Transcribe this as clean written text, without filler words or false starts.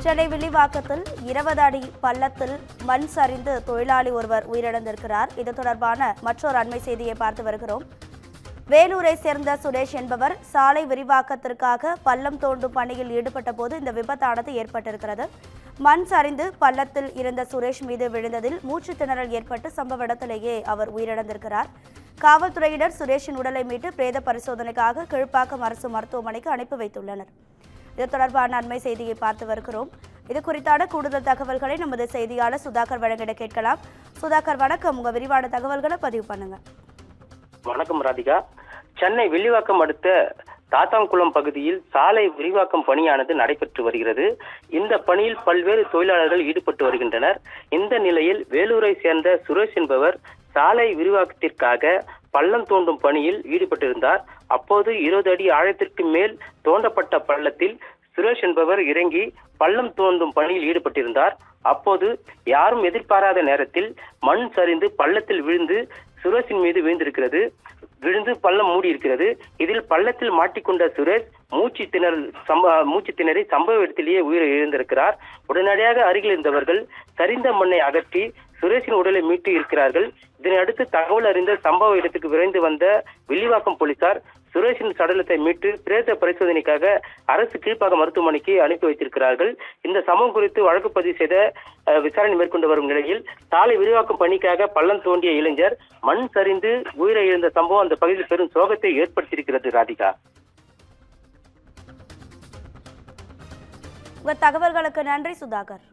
சென்னை வில்லிவாக்கத்தில் 20 அடி பள்ளத்தில் மண் சரிந்து தொழிலாளி ஒருவர் உயிரிழந்திருக்கிறார். இது தொடர்பான மற்றொரு அண்மை செய்தியை பார்த்து வருகிறோம். வேலூரை சேர்ந்த சுரேஷ் என்பவர் சாலை விரிவாக்கத்திற்காக பள்ளம் தோண்டும் பணியில் ஈடுபட்ட போது இந்த விபத்தானது ஏற்பட்டிருக்கிறது. மண் சரிந்து பள்ளத்தில் இருந்த சுரேஷ் மீது விழுந்ததில் மூச்சு திணறல் ஏற்பட்டு சம்பவ இடத்திலேயே அவர் உயிரிழந்திருக்கிறார். காவல்துறையினர் சுரேஷின் உடலை மீட்டு பிரேத பரிசோதனைக்காக கீழ்ப்பாக்கம் அரசு மருத்துவமனைக்கு அனுப்பி வைத்துள்ளனர். இது தொடர்பான அண்மை செய்தியை பார்த்து வருகிறோம். இது குறித்தான கூடுதல் தகவல்களை நமது செய்தியாளர் சுதாகர் வழங்கிட கேட்கலாம். சுதாகர் வணக்கம், உங்க விரிவான தகவல்களை பதிவு பண்ணுங்க. வணக்கம் ராதிகா. சென்னை வில்லிவாக்கம் அடுத்த தாத்தாங்குளம் பகுதியில் சாலை விரிவாக்கம் பணியானது நடைபெற்று வருகிறது. இந்த பணியில் பல்வேறு தொழிலாளர்கள் ஈடுபட்டு வருகின்றனர். இந்த நிலையில் வேலூரை சேர்ந்த சுரேஷ் என்பவர் சாலை விரிவாக்கத்திற்காக பள்ளம் தோண்டும் பணியில் ஈடுபட்டிருந்தார். அப்போது 20 அடி ஆழத்திற்கு மேல் தோண்டப்பட்ட பள்ளத்தில் சுரேஷ் என்பவர் இறங்கி பள்ளம் தோண்டும் பணியில் ஈடுபட்டிருந்தார். அப்போது யாரும் எதிர்பாராத நேரத்தில் மண் சரிந்து பள்ளத்தில் விழுந்து சுரேஷின் மீது விழுந்து பள்ளம் மூடி இருக்கிறது. இதில் பள்ளத்தில் மாட்டிக்கொண்ட சுரேஷ் மூச்சு திணறி சம்பவ இடத்திலேயே உயிரிழந்திருக்கிறார். உடனடியாக அருகில் இருந்தவர்கள் சரிந்த மண்ணை அகற்றி சுரேஷின் உடலை மீட்டு இருக்கிறார்கள். இதனை அடுத்து தகவல் அறிந்த சம்பவ இடத்துக்கு விரைந்து வந்த வில்லிவாக்கம் போலீசார் சுரேஷின் சடலத்தை மீட்டு பிரேத பரிசோதனைக்காக அரசு கீழ்ப்பாக்கம் மருத்துவமனைக்கு அனுப்பி வைத்திருக்கிறார்கள். இந்த சம்பவம் குறித்து வழக்கு பதிவு செய்த விசாரணை மேற்கொண்டு வரும் நிலையில் சாலை விரிவாக்கம் பணிக்காக பள்ளம் தோண்டிய இளைஞர் மண் சரிந்து உயிரிழந்த சம்பவம் அந்த பகுதியில் பெரும் சோகத்தை ஏற்படுத்தியிருக்கிறது. ராதிகா, உங்கள் தகவல்களுக்கு நன்றி சுதாகர்.